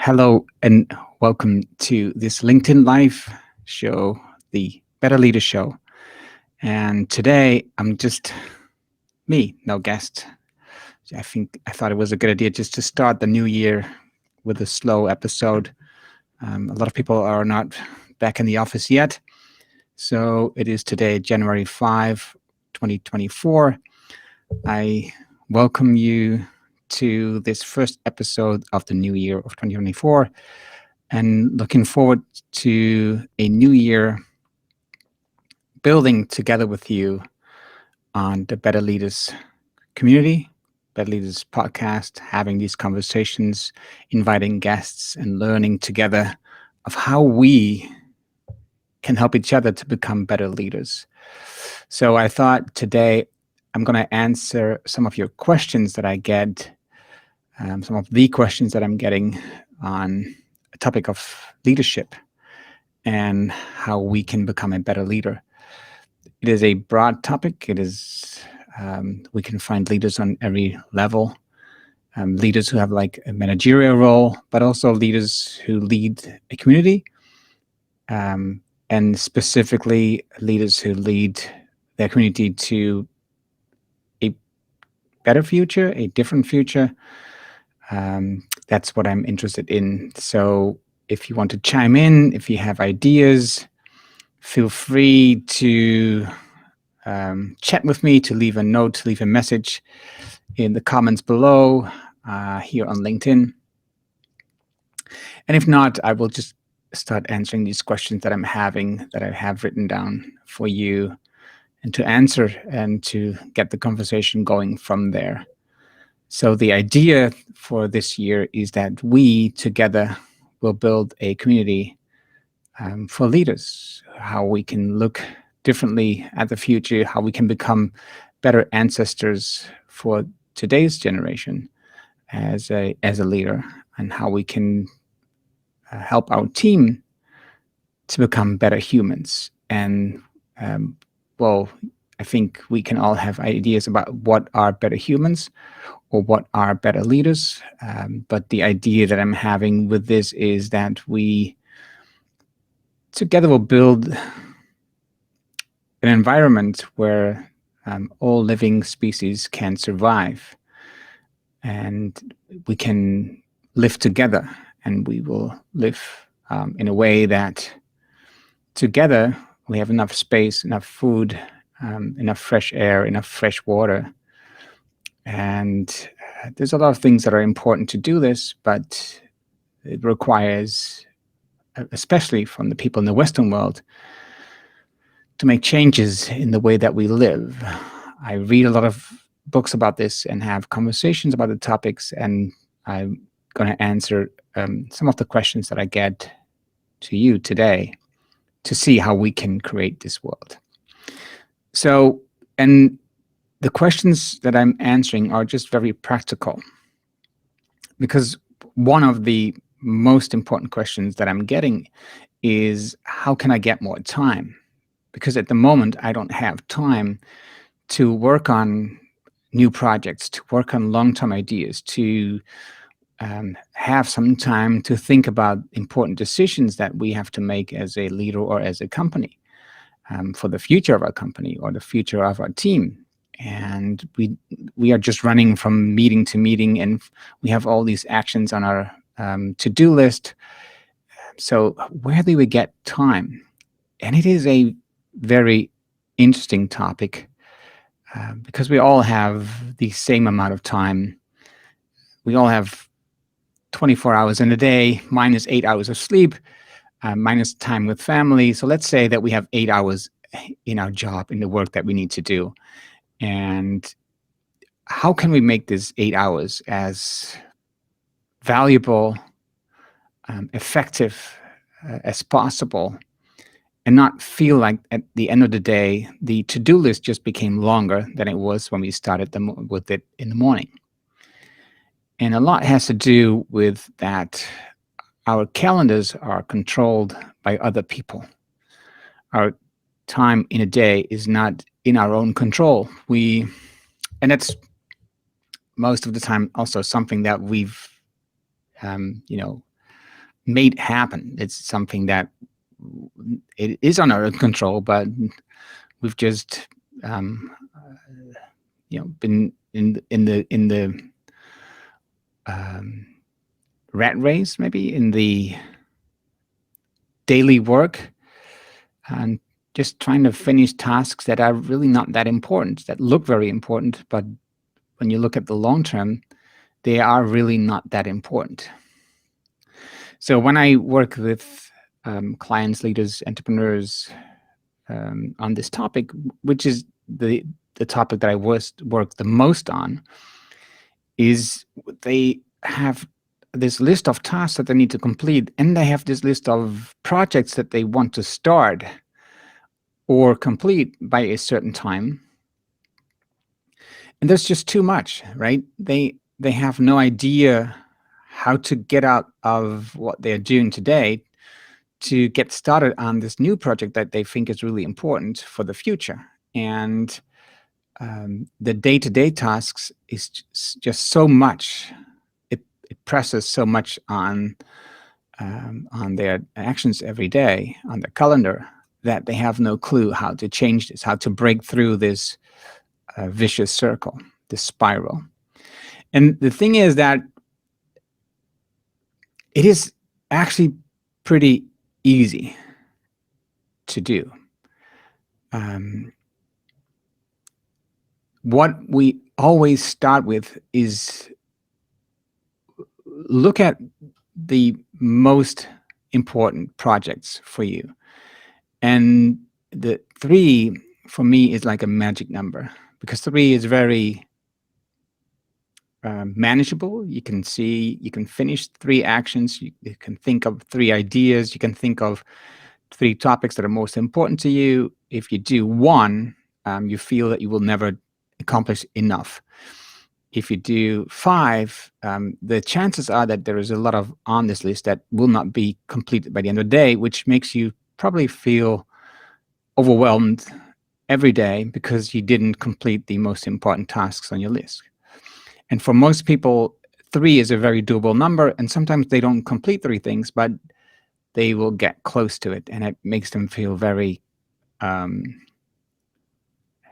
Hello and welcome to this LinkedIn Live show, the Better Leader Show. And today I'm just me, no guest. I thought it was a good idea just to start the new year with a slow episode. A lot of people are not back in the office yet. So it is today, January 5, 2024. I welcome you to this first episode of the new year of 2024. And looking forward to a new year building together with you on the Better Leaders community, Better Leaders podcast, having these conversations, inviting guests, and learning together of how we can help each other to become better leaders. So I thought today I'm going to answer some of your questions that I get, some of the questions that I'm getting on a topic of leadership and how we can become a better leader. It is a broad topic. It is we can find leaders on every level, leaders who have like a managerial role, but also leaders who lead a community, and specifically leaders who lead their community to a better future, a different future. That's what I'm interested in. So if you want to chime in, if you have ideas, feel free to chat with me, to leave a note, to leave a message in the comments below here on LinkedIn. And if not, I will just start answering these questions that I'm having, that I have written down for you, and to answer and to get the conversation going from there. So the idea for this year is that we together will build a community for leaders, how we can look differently at the future, how we can become better ancestors for today's generation as a leader, and how we can help our team to become better humans. And well, I think we can all have ideas about what are better humans or what are better leaders. But the idea that I'm having with this is that we together will build an environment where all living species can survive, and we can live together, and we will live in a way that together we have enough space, enough food, enough fresh air, enough fresh water. And there's a lot of things that are important to do this, but it requires, especially from the people in the Western world, to make changes in the way that we live. I read a lot of books about this and have conversations about the topics, and I'm going to answer some of the questions that I get to you today to see how we can create this world. So, and the questions that I'm answering are just very practical, because one of the most important questions that I'm getting is, how can I get more time? Because at the moment, I don't have time to work on new projects, to work on long-term ideas, to have some time to think about important decisions that we have to make as a leader or as a company, for the future of our company or the future of our team. And we are just running from meeting to meeting, and we have all these actions on our to-do list. So where do we get time? And it is a very interesting topic, because we all have the same amount of time. We all have 24 hours in a day, minus 8 hours of sleep, minus time with family. So let's say that we have 8 hours in our job, in the work that we need to do. And how can we make this 8 hours as valuable, effective as possible, and not feel like at the end of the day, the to-do list just became longer than it was when we started with it in the morning? And a lot has to do with that our calendars are controlled by other people. Our time in a day is not in our own control. And that's most of the time also something that we've, made happen. It's something that it is on our control, but we've just been in the rat race, maybe in the daily work, and just trying to finish tasks that are really not that important, that look very important, but when you look at the long term, they are really not that important. So when I work with clients, leaders, entrepreneurs on this topic, which is the topic that I work the most on, is they have this list of tasks that they need to complete, and they have this list of projects that they want to start or complete by a certain time. And there's just too much, right? They have no idea how to get out of what they're doing today to get started on this new project that they think is really important for the future. And the day-to-day tasks is just so much. It presses so much on their actions every day, on their calendar, that they have no clue how to change this, how to break through this vicious circle, this spiral. And the thing is that it is actually pretty easy to do. What we always start with is look at the most important projects for you. And the 3 for me is like a magic number, because 3 is very manageable. You can finish 3 actions. You can think of 3 ideas. You can think of 3 topics that are most important to you. If you do 1, you feel that you will never accomplish enough. If you do 5, the chances are that there is a lot of on this list that will not be completed by the end of the day, which makes you probably feel overwhelmed every day because you didn't complete the most important tasks on your list. And for most people, 3 is a very doable number, and sometimes they don't complete 3 things, but they will get close to it, and it makes them feel very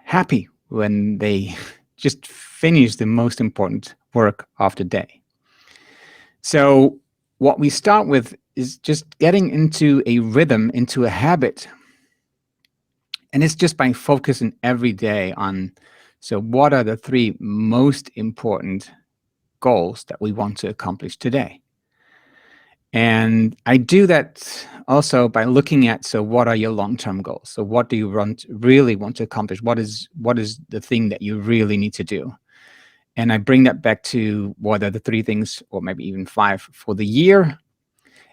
happy when they just finish the most important work of the day. So what we start with is just getting into a rhythm, into a habit. And it's just by focusing every day on, so what are the 3 most important goals that we want to accomplish today? And I do that also by looking at, so what are your long-term goals? So what do you really want to accomplish? What is the thing that you really need to do? And I bring that back to what are the 3 things, or maybe even 5 for the year.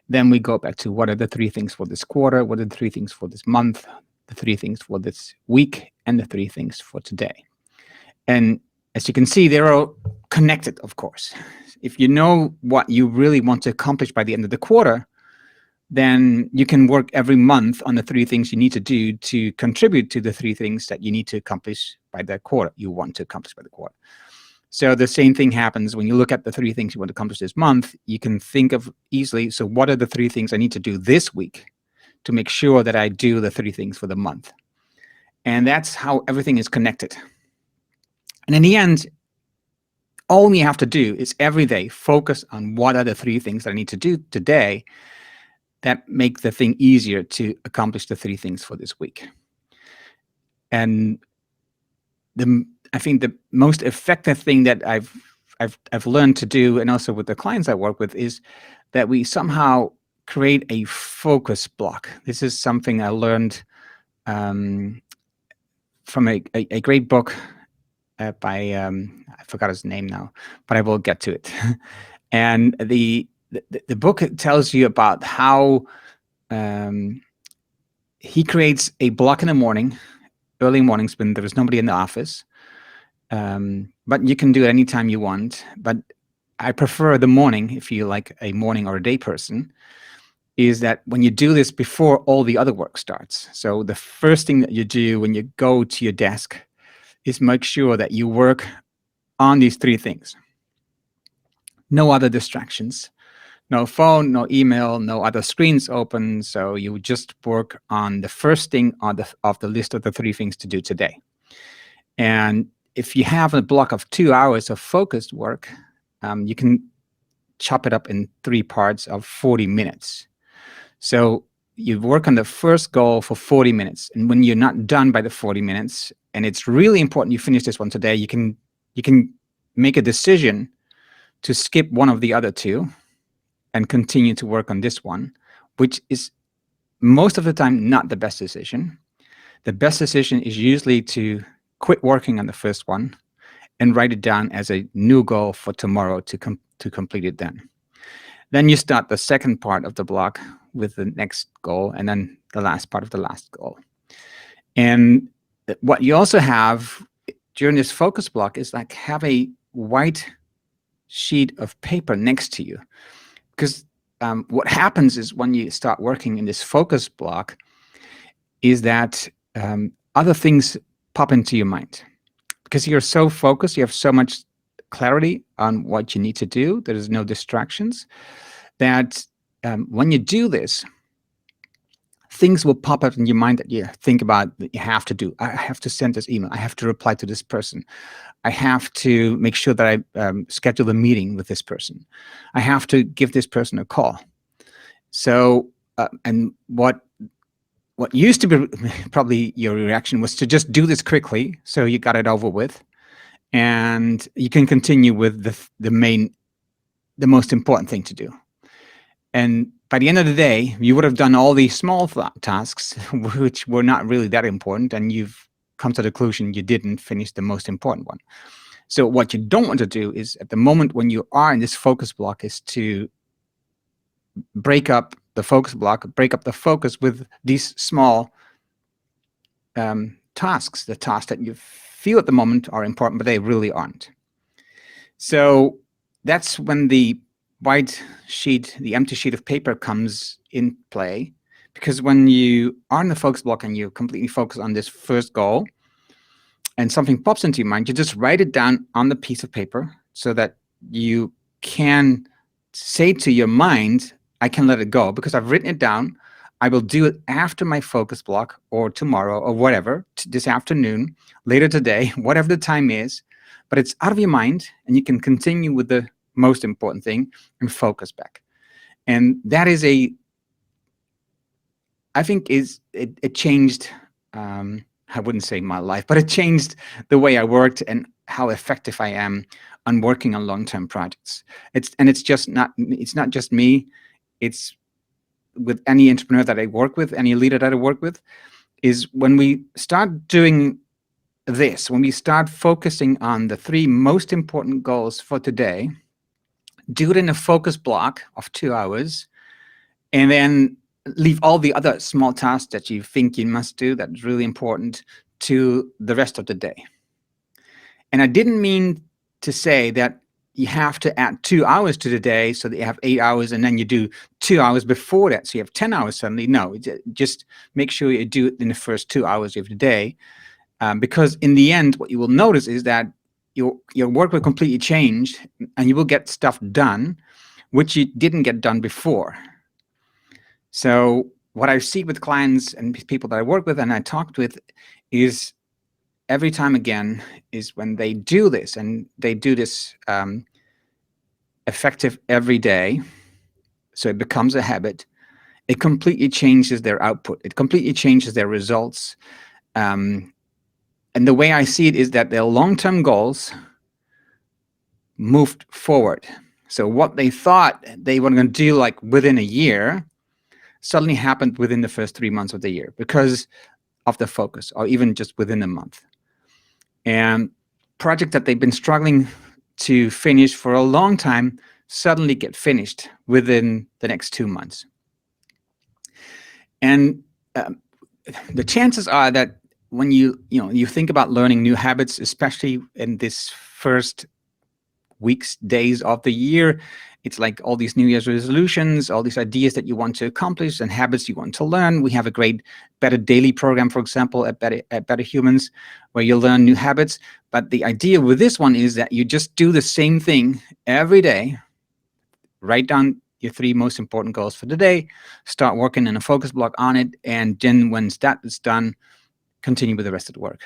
Then we go back to what are the 3 things for this quarter? What are the 3 things for this month? The 3 things for this week, and the 3 things for today. And as you can see, they're all connected, of course. If you know what you really want to accomplish by the end of the quarter, then you can work every month on the 3 things you need to do to contribute to the 3 things that you need to accomplish by the quarter, you want to accomplish by the quarter. So the same thing happens when you look at the 3 things you want to accomplish this month. You can think of easily, so what are the 3 things I need to do this week to make sure that I do the 3 things for the month? And that's how everything is connected. And in the end, all you have to do is every day focus on what are the 3 things that I need to do today that make the thing easier to accomplish the 3 things for this week. And I think the most effective thing that I've learned to do, and also with the clients I work with, is that we somehow create a focus block. This is something I learned from a great book by I forgot his name now, but I will get to it. And the book tells you about how he creates a block in the morning, early mornings when there is nobody in the office. But you can do it anytime you want. But I prefer the morning, if you like a morning or a day person, is that when you do this before all the other work starts. So the first thing that you do when you go to your desk is make sure that you work on these 3 things. No other distractions, No phone, no email, no other screens open. So you just work on the first thing on the list of the 3 things to do today. And if you have a block of 2 hours of focused work, you can chop it up in 3 parts of 40 minutes. So you work on the first goal for 40 minutes. And when you're not done by the 40 minutes, and it's really important you finish this one today, you can make a decision to skip one of the other 2 and continue to work on this one, which is most of the time not the best decision. The best decision is usually to quit working on the first one and write it down as a new goal for tomorrow to complete it then. Then you start the second part of the block with the next goal, and then the last part of the last goal. And what you also have during this focus block is like have a white sheet of paper next to you. Because what happens is when you start working in this focus block is that other things pop into your mind. Because you're so focused, you have so much clarity on what you need to do, there's no distractions, that when you do this, things will pop up in your mind that you think about that you have to do. I have to send this email. I have to reply to this person. I have to make sure that I schedule a meeting with this person. I have to give this person a call. So, and what used to be probably your reaction was to just do this quickly, so you got it over with, and you can continue with the most important thing to do. And by the end of the day, you would have done all these small tasks, which were not really that important, and you've come to the conclusion you didn't finish the most important one. So what you don't want to do is, at the moment when you are in this focus block, is to break up the focus block, break up the focus with these small tasks, the tasks that you feel at the moment are important, but they really aren't. So that's when the white sheet, the empty sheet of paper comes in play, because when you are in the focus block and you completely focus on this first goal and something pops into your mind, you just write it down on the piece of paper so that you can say to your mind, I can let it go because I've written it down. I will do it after my focus block or tomorrow or whatever, this afternoon, later today, whatever the time is, but it's out of your mind and you can continue with the most important thing and focus back. And that is I think it changed, I wouldn't say my life, but it changed the way I worked and how effective I am on working on long-term projects. It's not just me, it's with any entrepreneur that I work with, any leader that I work with, is when we start doing this, when we start focusing on the 3 most important goals for today, do it in a focus block of 2 hours, and then leave all the other small tasks that you think you must do that's really important to the rest of the day. And I didn't mean to say that you have to add 2 hours to the day so that you have 8 hours and then you do 2 hours before that, so you have 10 hours suddenly. No, just make sure you do it in the first 2 hours of the day, because in the end, what you will notice is that your work will completely change and you will get stuff done which you didn't get done before. So what I see with clients and people that I work with and I talked with is every time again is when they do this and they do this effective every day, so it becomes a habit, it completely changes their output. It completely changes their results. And the way I see it is that their long-term goals moved forward. So what they thought they were going to do like within a year suddenly happened within the first 3 months of the year because of the focus, or even just within a month. And projects that they've been struggling to finish for a long time suddenly get finished within the next 2 months. And the chances are that when you think about learning new habits, especially in this first weeks, days of the year, it's like all these New Year's resolutions, all these ideas that you want to accomplish and habits you want to learn. We have a great Better Daily program, for example, at Better Humans, where you learn new habits. But the idea with this one is that you just do the same thing every day, write down your 3 most important goals for the day, start working in a focus block on it, and then when that is done, continue with the rest of the work.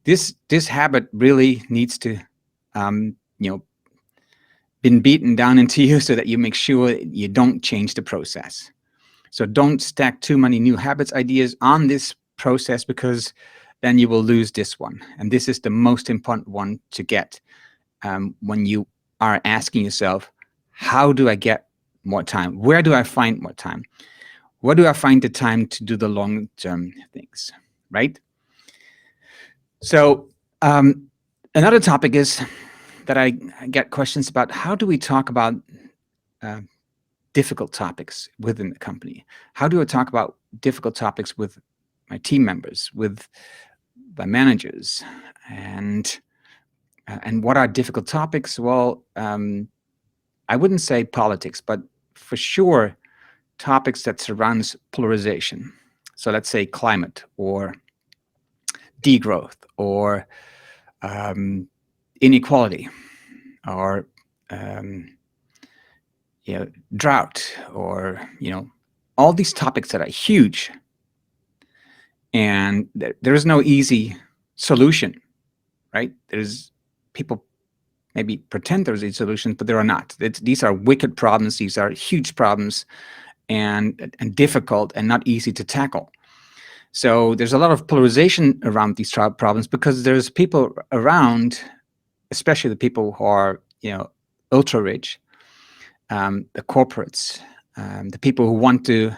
This habit really needs to, been beaten down into you so that you make sure you don't change the process. So don't stack too many new habits ideas on this process, because then you will lose this one. And this is the most important one to get when you are asking yourself, how do I get more time? Where do I find more time? Where do I find the time to do the long-term things, right? So another topic is that I get questions about, how do we talk about difficult topics within the company? How do I talk about difficult topics with my team members, with my managers, and what are difficult topics? Well, I wouldn't say politics, but for sure topics that surrounds polarization. So let's say climate, or degrowth, or inequality, or drought, or all these topics that are huge, and there is no easy solution, right? There's people maybe pretend there's a solution, but there are not. These are wicked problems. These are huge problems, and difficult and not easy to tackle. So there's a lot of polarization around these problems, because there's people around, especially the people who are ultra rich, the corporates, the people who want to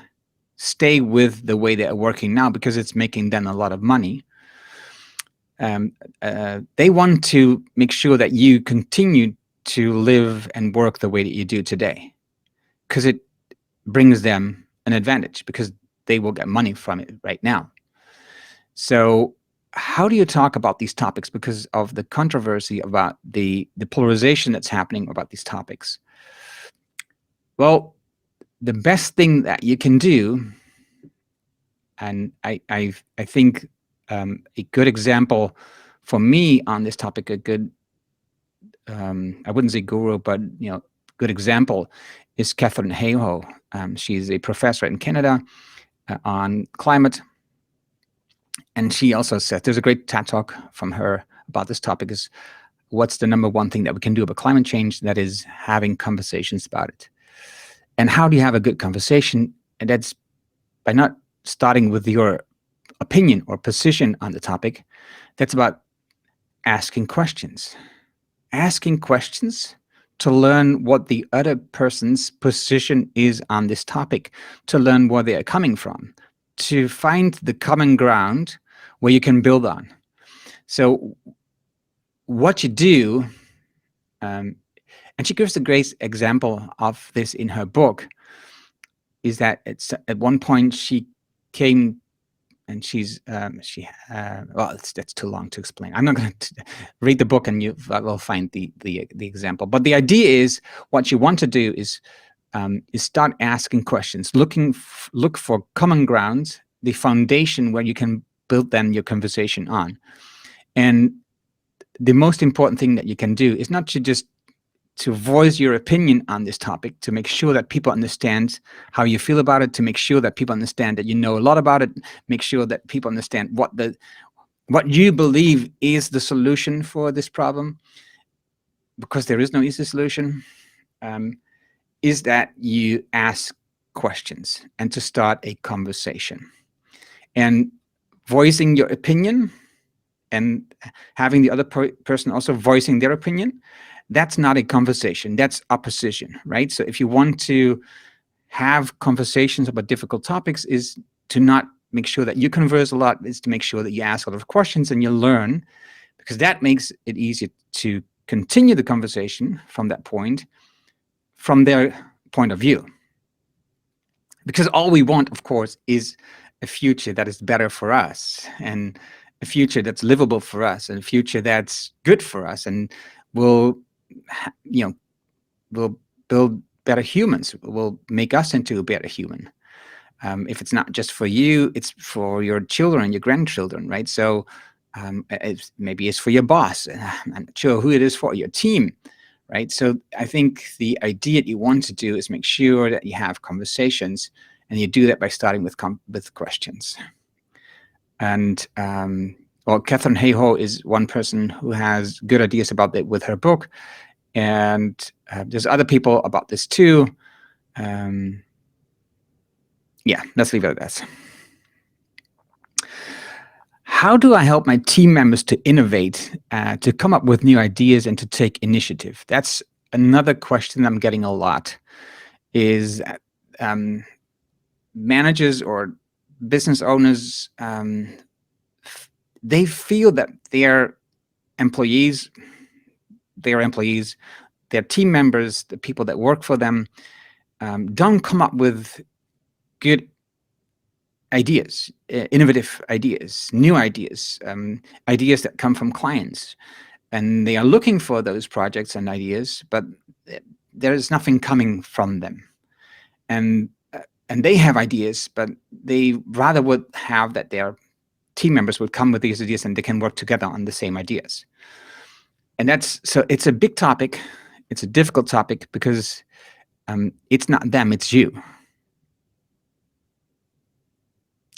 stay with the way they're working now because it's making them a lot of money. They want to make sure that you continue to live and work the way that you do today, because it brings them an advantage, because they will get money from it right now. So how do you talk about these topics because of the controversy about the polarization that's happening about these topics? Well, the best thing that you can do, and I think a good example for me on this topic, a good I wouldn't say guru, but good example is Catherine Hayhoe. She's a professor in Canada on climate, and she also said, there's a great TED talk from her about this topic, is what's the number one thing that we can do about climate change? That is having conversations about it. And how do you have a good conversation? And that's by not starting with your opinion or position on the topic. That's about asking questions. Asking questions to learn what the other person's position is on this topic, to learn where they are coming from, to find the common ground where you can build on. So what you do, and she gives a great example of this in her book, is that it's at one point she came, and she's well, that's too long to explain. I'm not going to read the book, and you will find the example. But the idea is, what you want to do is start asking questions, look for common ground, the foundation where you can build then your conversation on. And the most important thing that you can do is not to just to voice your opinion on this topic, to make sure that people understand how you feel about it, to make sure that people understand that you know a lot about it, make sure that people understand what you believe is the solution for this problem, because there is no easy solution, is that you ask questions and to start a conversation. And voicing your opinion and having the other person also voicing their opinion, that's not a conversation, that's opposition, right? So if you want to have conversations about difficult topics, is to not make sure that you converse a lot, is to make sure that you ask a lot of questions and you learn, because that makes it easier to continue the conversation from that point, from their point of view. Because all we want, of course, is a future that is better for us, and a future that's livable for us, and a future that's good for us, and will build better humans, will make us into a better human. If it's not just for you, it's for your children, your grandchildren, right? So maybe it's for your boss. I'm not sure who it is for, your team, right? So I think the idea that you want to do is make sure that you have conversations, and you do that by starting with questions. And well, Catherine Hayhoe is one person who has good ideas about that with her book, and there's other people about this too. Yeah, let's leave it at that. How do I help my team members to innovate, to come up with new ideas and to take initiative? That's another question I'm getting a lot, is managers or business owners, they feel that their employees, their team members, the people that work for them, don't come up with good ideas, innovative ideas, new ideas, ideas that come from clients. And they are looking for those projects and ideas, but there is nothing coming from them. And they have ideas, but they rather would have that their team members would come with these ideas and they can work together on the same ideas. And so it's a big topic. It's a difficult topic because it's not them, it's you.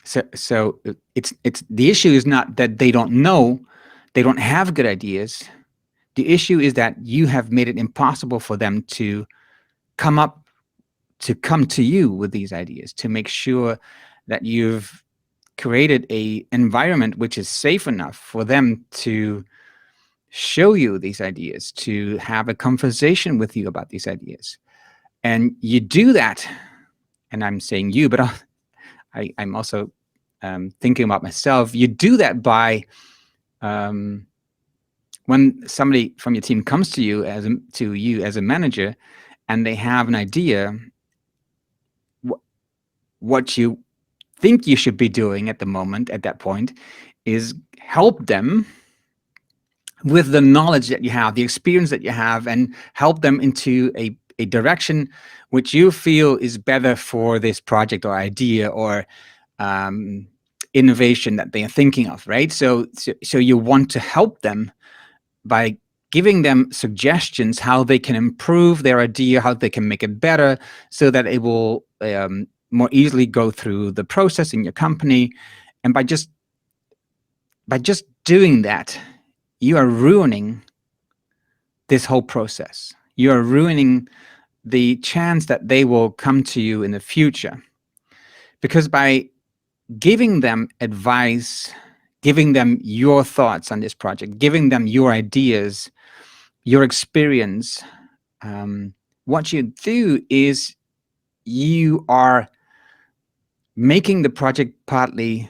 So it's the issue is not that they don't know, they don't have good ideas. The issue is that you have made it impossible for them to come to you with these ideas, to make sure that you've created a environment which is safe enough for them to show you these ideas, to have a conversation with you about these ideas. And you do that, and I'm saying you, but I'm also thinking about myself. You do that by when somebody from your team comes to you as a manager, and they have an idea, what you think you should be doing at that point, is help them with the knowledge that you have, the experience that you have, and help them into a direction which you feel is better for this project or idea or innovation that they are thinking of, right? So you want to help them by giving them suggestions how they can improve their idea, how they can make it better, so that it will more easily go through the process in your company. And by just doing that, you are ruining this whole process. You are ruining the chance that they will come to you in the future. Because by giving them advice, giving them your thoughts on this project, giving them your ideas, your experience, what you do is you are making the project partly,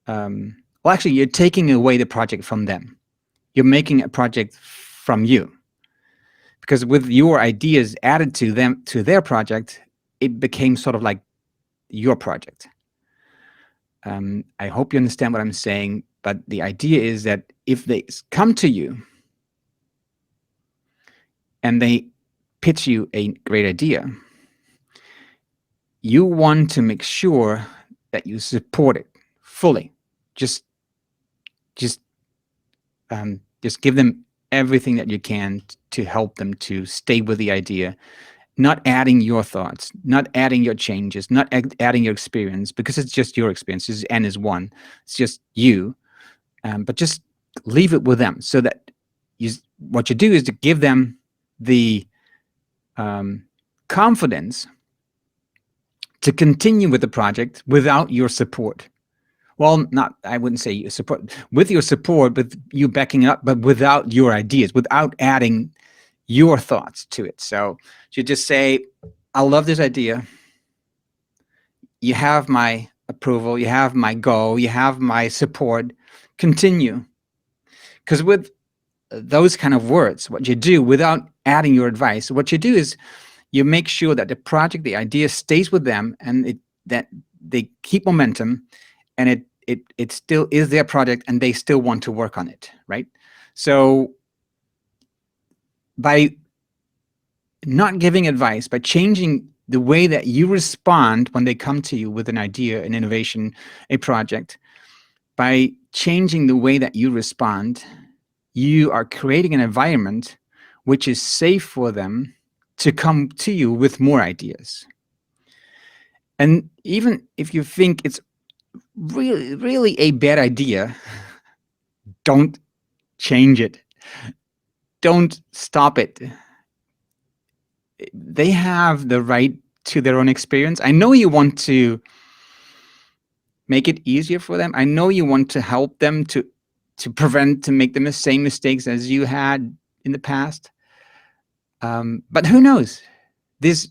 well, actually, you're taking away the project from them. You're making a project from you. Because with your ideas added to their project, it became sort of like your project. I hope you understand what I'm saying, but the idea is that if they come to you and they pitch you a great idea, you want to make sure that you support it fully. Just give them everything that you can to help them to stay with the idea, not adding your thoughts, not adding your changes, not adding your experience, because it's just your experience. N is one. It's just you. But just leave it with them, so that what you do is to give them the confidence to continue with the project without your support. Well, I wouldn't say your support, with your support, with you backing up, but without your ideas, without adding your thoughts to it. So you just say, I love this idea. You have my approval, you have my go, you have my support. Continue. Because with those kind of words, what you do without adding your advice, what you do is you make sure that the project, the idea stays with them, and that they keep momentum, and it still is their project, and they still want to work on it, right? So by not giving advice, by changing the way that you respond when they come to you with an idea, an innovation, a project, by changing the way that you respond, you are creating an environment which is safe for them to come to you with more ideas. And even if you think it's really a bad idea, don't change it. Don't stop it. They have the right to their own experience. I know you want to make it easier for them. I know you want to help them to make the same mistakes as you had in the past. But who knows? This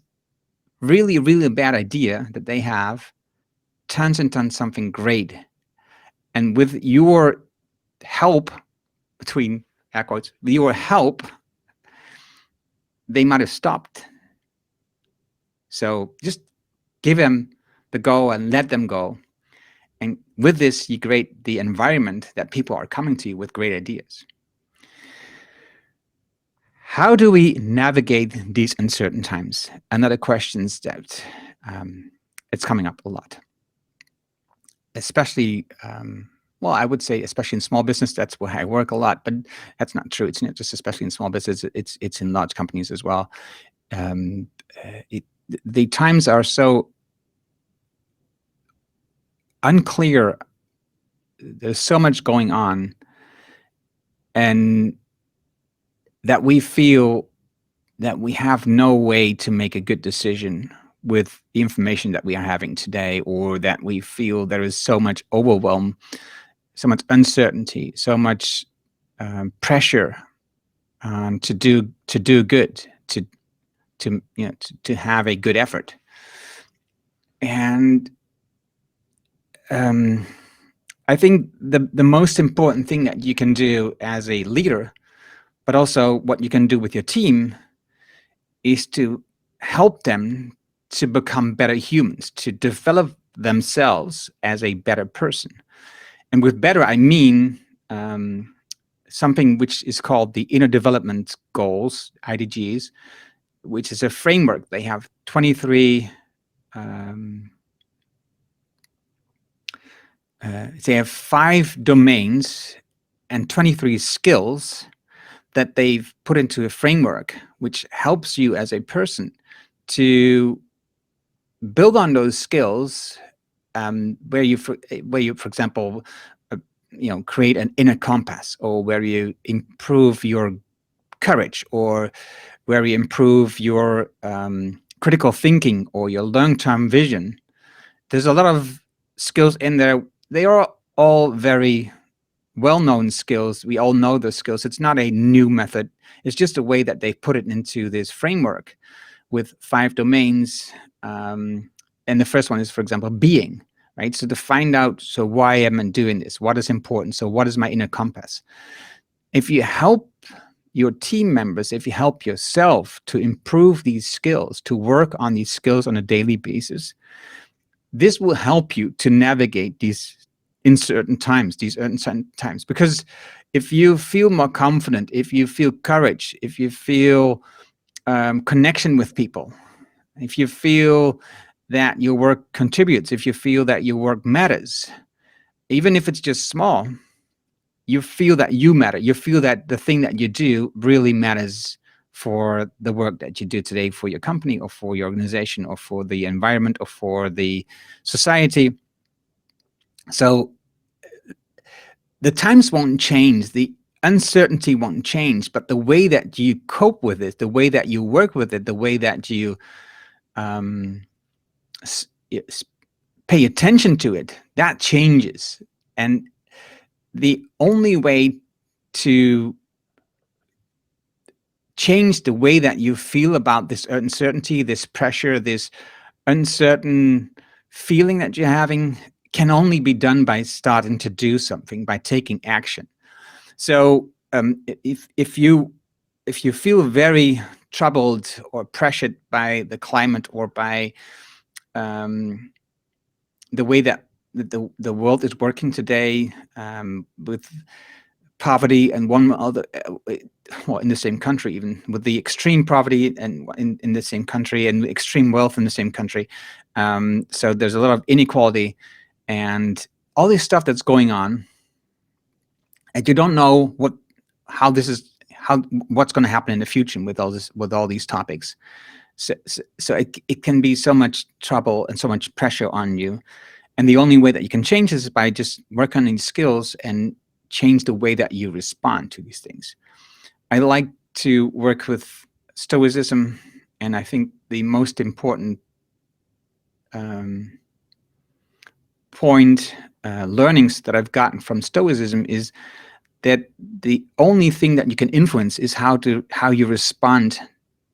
really bad idea that they have turns into something great. And with your help, between air quotes, your help, they might have stopped. So just give them the go and let them go. And with this, you create the environment that people are coming to you with great ideas. How do we navigate these uncertain times? Another question that it's coming up a lot, especially, well, I would say especially in small business. That's where I work a lot, but that's not true. It's not just especially in small business. It's in large companies as well. The times are so unclear. There's so much going on, and that we feel that we have no way to make a good decision with the information that we are having today, or that we feel there is so much overwhelm, so much uncertainty, so much pressure to do good, to have a good effort. And I think the most important thing that you can do as a leader, but also what you can do with your team, is to help them to become better humans, to develop themselves as a better person. And with better, I mean something which is called the Inner Development Goals, IDGs, which is a framework. They have 23, they have 5 domains and 23 skills that they've put into a framework, which helps you as a person to build on those skills, where you, for example, create an inner compass, or where you improve your courage, or where you improve your critical thinking or your long-term vision. There's a lot of skills in there. They are all very well-known skills. We all know those skills. It's not a new method. It's just a way that they put it into this framework with 5 domains. And the first one is, for example, being, right? So to find out, so why am I doing this? What is important? So what is my inner compass? If you help your team members, if you help yourself to improve these skills, to work on these skills on a daily basis, this will help you to navigate these uncertain times, because if you feel more confident, if you feel courage, if you feel connection with people, if you feel that your work contributes, if you feel that your work matters, even if it's just small, you feel that you matter. You feel that the thing that you do really matters for the work that you do today, for your company or for your organization or for the environment or for the society. So the times won't change, the uncertainty won't change, but the way that you cope with it, the way that you work with it, the way that you pay attention to it, that changes. And the only way to change the way that you feel about this uncertainty, this pressure, this uncertain feeling that you're having, can only be done by starting to do something, by taking action. So if you feel very troubled or pressured by the climate, or by the way that the world is working today, with poverty and one other, well, in the same country, even with the extreme poverty and in the same country, and extreme wealth in the same country. So there's a lot of inequality and all this stuff that's going on, and you don't know how this is what's going to happen in the future with all these topics. So it can be so much trouble and so much pressure on you. And the only way that you can change this is by just work on these skills and change the way that you respond to these things. I like to work with Stoicism, and I think the most important learnings that I've gotten from Stoicism is that the only thing that you can influence is how you respond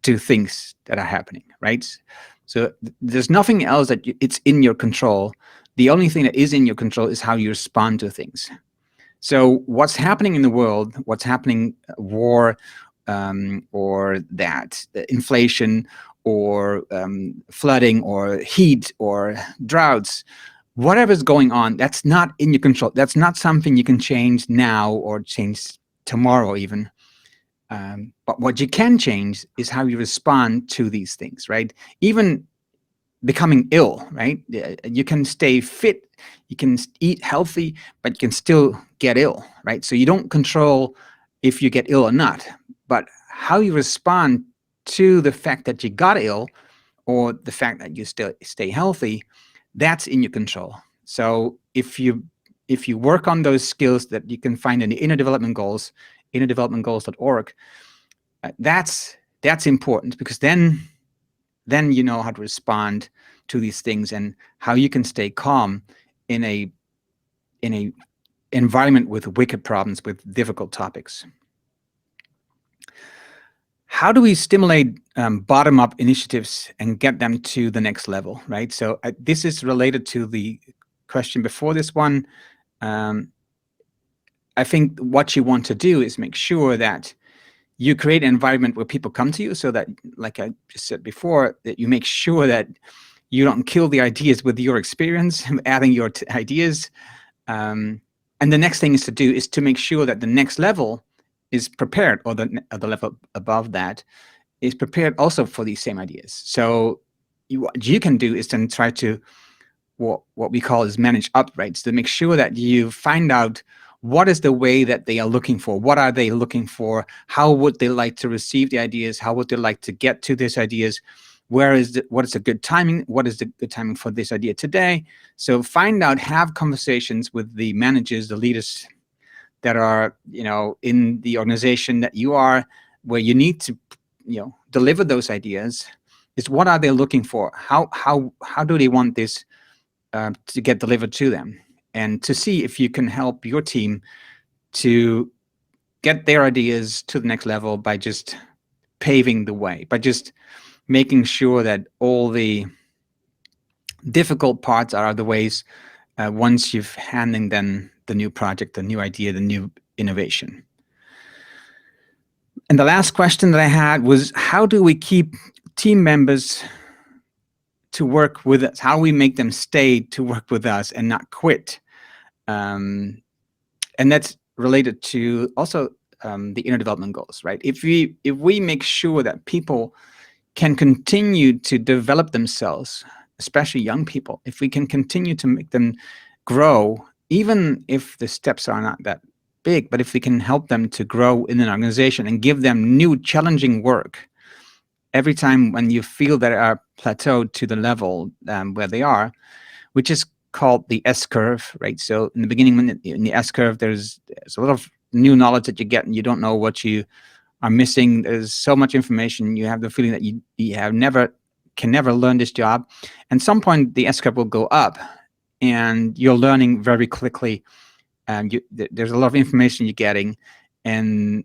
to things that are happening, right? So there's nothing else that it's in your control. The only thing that is in your control is how you respond to things. So what's happening in the world, what's happening, war, or that inflation, or flooding, or heat, or droughts, whatever's going on, that's not in your control. That's not something you can change now or change tomorrow even. But what you can change is how you respond to these things, right? Even becoming ill, right? You can stay fit, you can eat healthy, but you can still get ill, right? So you don't control if you get ill or not, but how you respond to the fact that you got ill or the fact that you still stay healthy, that's in your control. So if you work on those skills that you can find in the inner development goals, innerdevelopmentgoals.org, that's important, because then you know how to respond to these things and how you can stay calm in a environment with wicked problems, with difficult topics. How do we stimulate bottom-up initiatives and get them to the next level, right? So this is related to the question before this one. I think what you want to do is make sure that you create an environment where people come to you, so that, like I just said before, that you make sure that you don't kill the ideas with your experience, adding your ideas. And the next thing is to make sure that the next level is prepared, or the level above that is prepared also for these same ideas. So what you can do is then try to what we call is manage up, right? So to make sure that you find out what is the way that they are looking for, what are they looking for, how would they like to receive the ideas, how would they like to get to these ideas, what is the good timing, what is the good timing for this idea today. So find out, have conversations with the managers, the leaders that are, in the organization that you are, where you need to, deliver those ideas. Is what are they looking for? How do they want this to get delivered to them? And to see if you can help your team to get their ideas to the next level by just paving the way, by just making sure that all the difficult parts are out of the ways once you've handing them the new project, the new idea, the new innovation. And the last question that I had was, how do we keep team members to work with us? How do we make them stay to work with us and not quit? And that's related to also the inner development goals, right? If we make sure that people can continue to develop themselves, especially young people, if we can continue to make them grow, even if the steps are not that big, but if we can help them to grow in an organization and give them new challenging work every time when you feel that they are plateaued to the level where they are, which is called the S-curve, right? So in the beginning, in the S-curve, there's a lot of new knowledge that you get, and you don't know what you are missing. There's so much information. You have the feeling that you can never learn this job. And at some point, the S-curve will go up, and you're learning very quickly. And there's a lot of information you're getting, and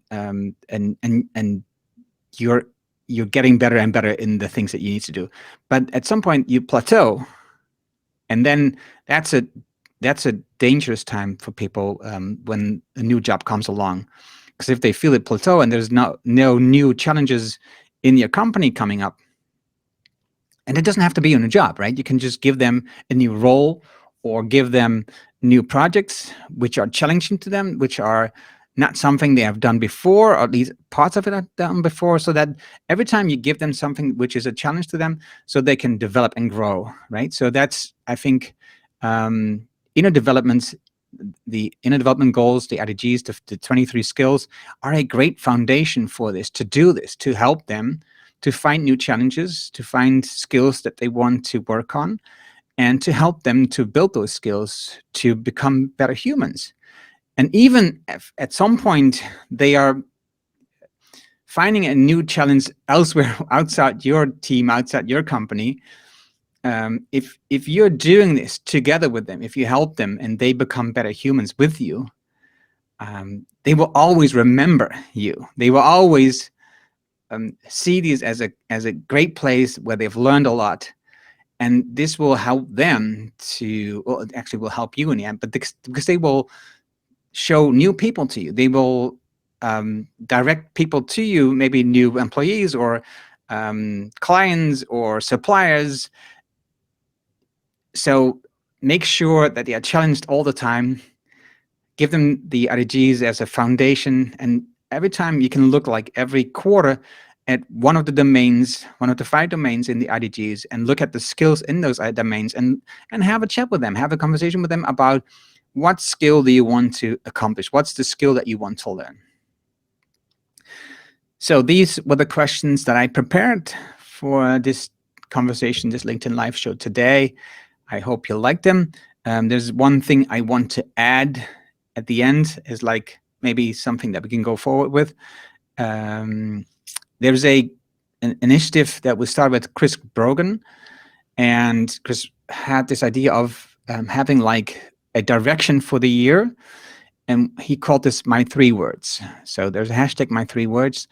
you're getting better and better in the things that you need to do. But at some point, you plateau. And then that's a dangerous time for people when a new job comes along, because if they feel it plateau and there's no new challenges in your company coming up, and it doesn't have to be on a job, right? You can just give them a new role or give them new projects which are challenging to them, which are not something they have done before, or at least parts of it are done before, so that every time you give them something which is a challenge to them, so they can develop and grow, right? So that's, I think, inner development the inner development goals, the IDGs, the 23 skills are a great foundation for this, to do this, to help them to find new challenges, to find skills that they want to work on, and to help them to build those skills to become better humans. And even if at some point they are finding a new challenge elsewhere, outside your team, outside your company, if you're doing this together with them, if you help them and they become better humans with you, they will always remember you. They will always see this as a great place where they've learned a lot, and this will help them to, well, it actually will help you in the end, but because they will show new people to you. They will direct people to you, maybe new employees or clients or suppliers. So make sure that they are challenged all the time. Give them the IDGs as a foundation, and every time you can look like every quarter at one of the domains, one of the 5 domains in the IDGs, and look at the skills in those domains, and have a chat with them, have a conversation with them about what skill do you want to accomplish? What's the skill that you want to learn? So these were the questions that I prepared for this conversation, this LinkedIn Live show today. I hope you liked them. There's one thing I want to add at the end, is like maybe something that we can go forward with. There's an initiative that was started with Chris Brogan, and Chris had this idea of having like a direction for the year, and he called this MyThreeWords. So there's a hashtag MyThreeWords,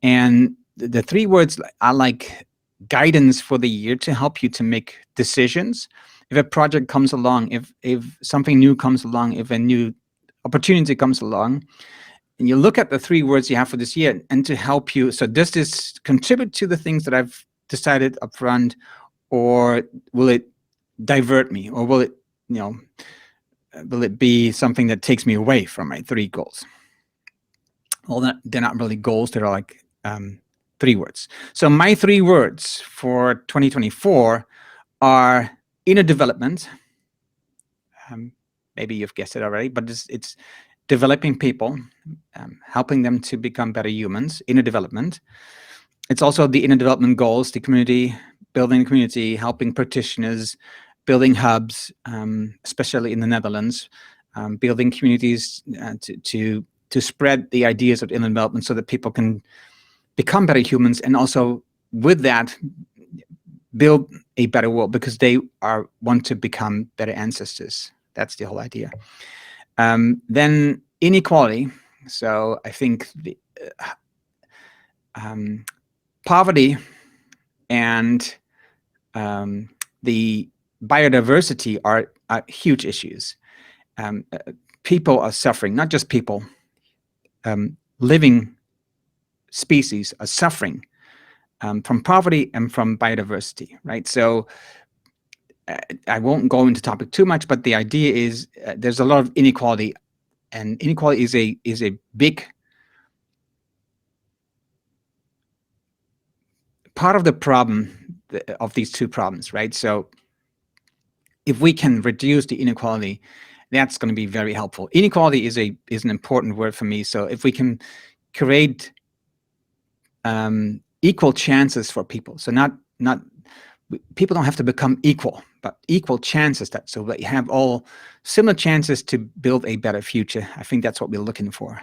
and the 3 words are like guidance for the year to help you to make decisions. If a project comes along, if something new comes along, if a new opportunity comes along, and you look at the 3 words you have for this year, and to help you, so does this contribute to the things that I've decided up front, or will it divert me, or will it, will it be something that takes me away from my 3 goals? Well, they're not really goals, they're like 3 words. So my 3 words for 2024 are inner development. Maybe you've guessed it already, but it's developing people, helping them to become better humans, inner development. It's also the inner development goals, the community, building a community, helping practitioners, building hubs, especially in the Netherlands, building communities to spread the ideas of inner development so that people can become better humans, and also with that build a better world, because they want to become better ancestors. That's the whole idea. Then inequality. So I think the poverty and the biodiversity are huge issues. People are suffering, not just people, living species are suffering from poverty and from biodiversity, right? So I won't go into topic too much, but the idea is there's a lot of inequality, and inequality is a big part of the problem of these 2 problems, right? So if we can reduce the inequality, that's going to be very helpful. Inequality is an important word for me. So if we can create equal chances for people, so not people don't have to become equal, but equal chances, so that you have all similar chances to build a better future. I think that's what we're looking for.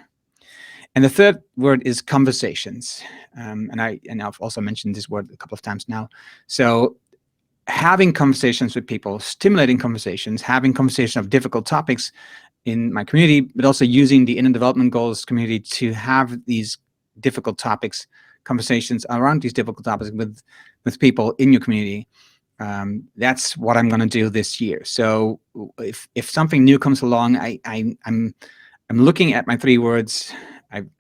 And the 3rd word is conversations. And I've also mentioned this word a couple of times now. So having conversations with people, stimulating conversations, having conversations of difficult topics in my community, but also using the inner development goals community to have these difficult topics, conversations around these difficult topics with people in your community. That's what I'm going to do this year. So if something new comes along, I'm looking at my 3 words.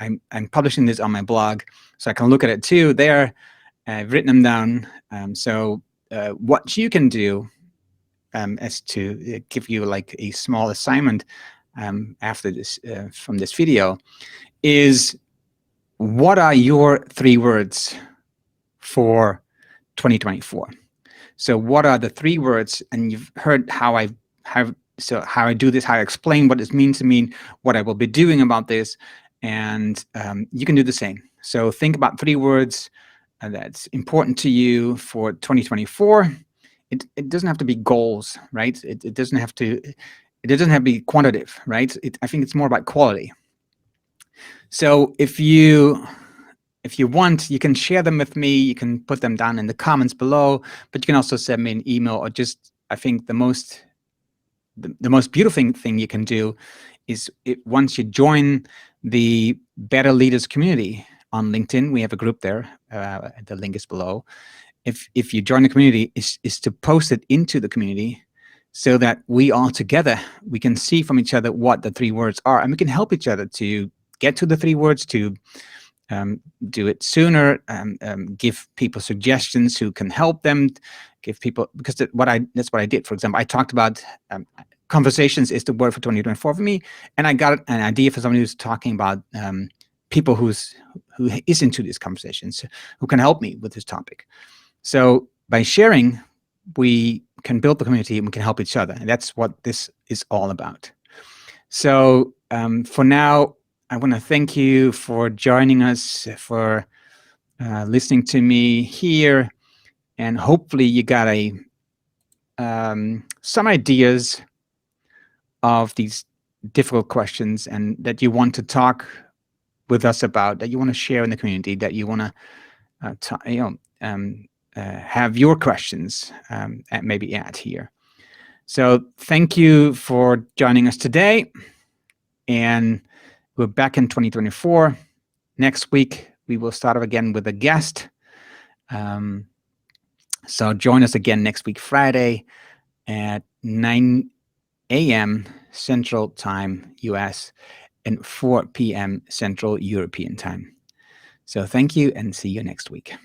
I'm publishing this on my blog, so I can look at it too there. I've written them down. So what you can do as to give you like a small assignment after this from this video is, what are your 3 words for 2024? So what are the 3 words? And you've heard how I've so how I do this, how I explain what this means to me, what I will be doing about this, and you can do the same. So think about 3 words that's important to you for 2024. It doesn't have to be goals, right? It doesn't have to. It doesn't have to be quantitative, right? I think it's more about quality. So if you want, you can share them with me. You can put them down in the comments below, but you can also send me an email, or just, I think the most beautiful thing you can do is once you join the Better Leaders community on LinkedIn, we have a group there. The link is below. If you join the community, is to post it into the community, so that we all together, we can see from each other what the 3 words are, and we can help each other to get to the 3 words, to do it sooner, give people suggestions who can help them, give people, because that's what I did. For example, I talked about conversations is the word for 2024 for me, and I got an idea for somebody who's talking about people who is into these conversations, who can help me with this topic. So by sharing, we can build the community and we can help each other, and that's what this is all about. So for now, I want to thank you for joining us, for listening to me here, and hopefully you got some ideas of these difficult questions, and that you want to talk with us about, that you want to share in the community, that you want to have your questions maybe add here. So thank you for joining us today, and we're back in 2024. Next week, we will start again with a guest. So join us again next week, Friday at 9 a.m. Central Time, US, and 4 p.m. Central European Time. So thank you, and see you next week.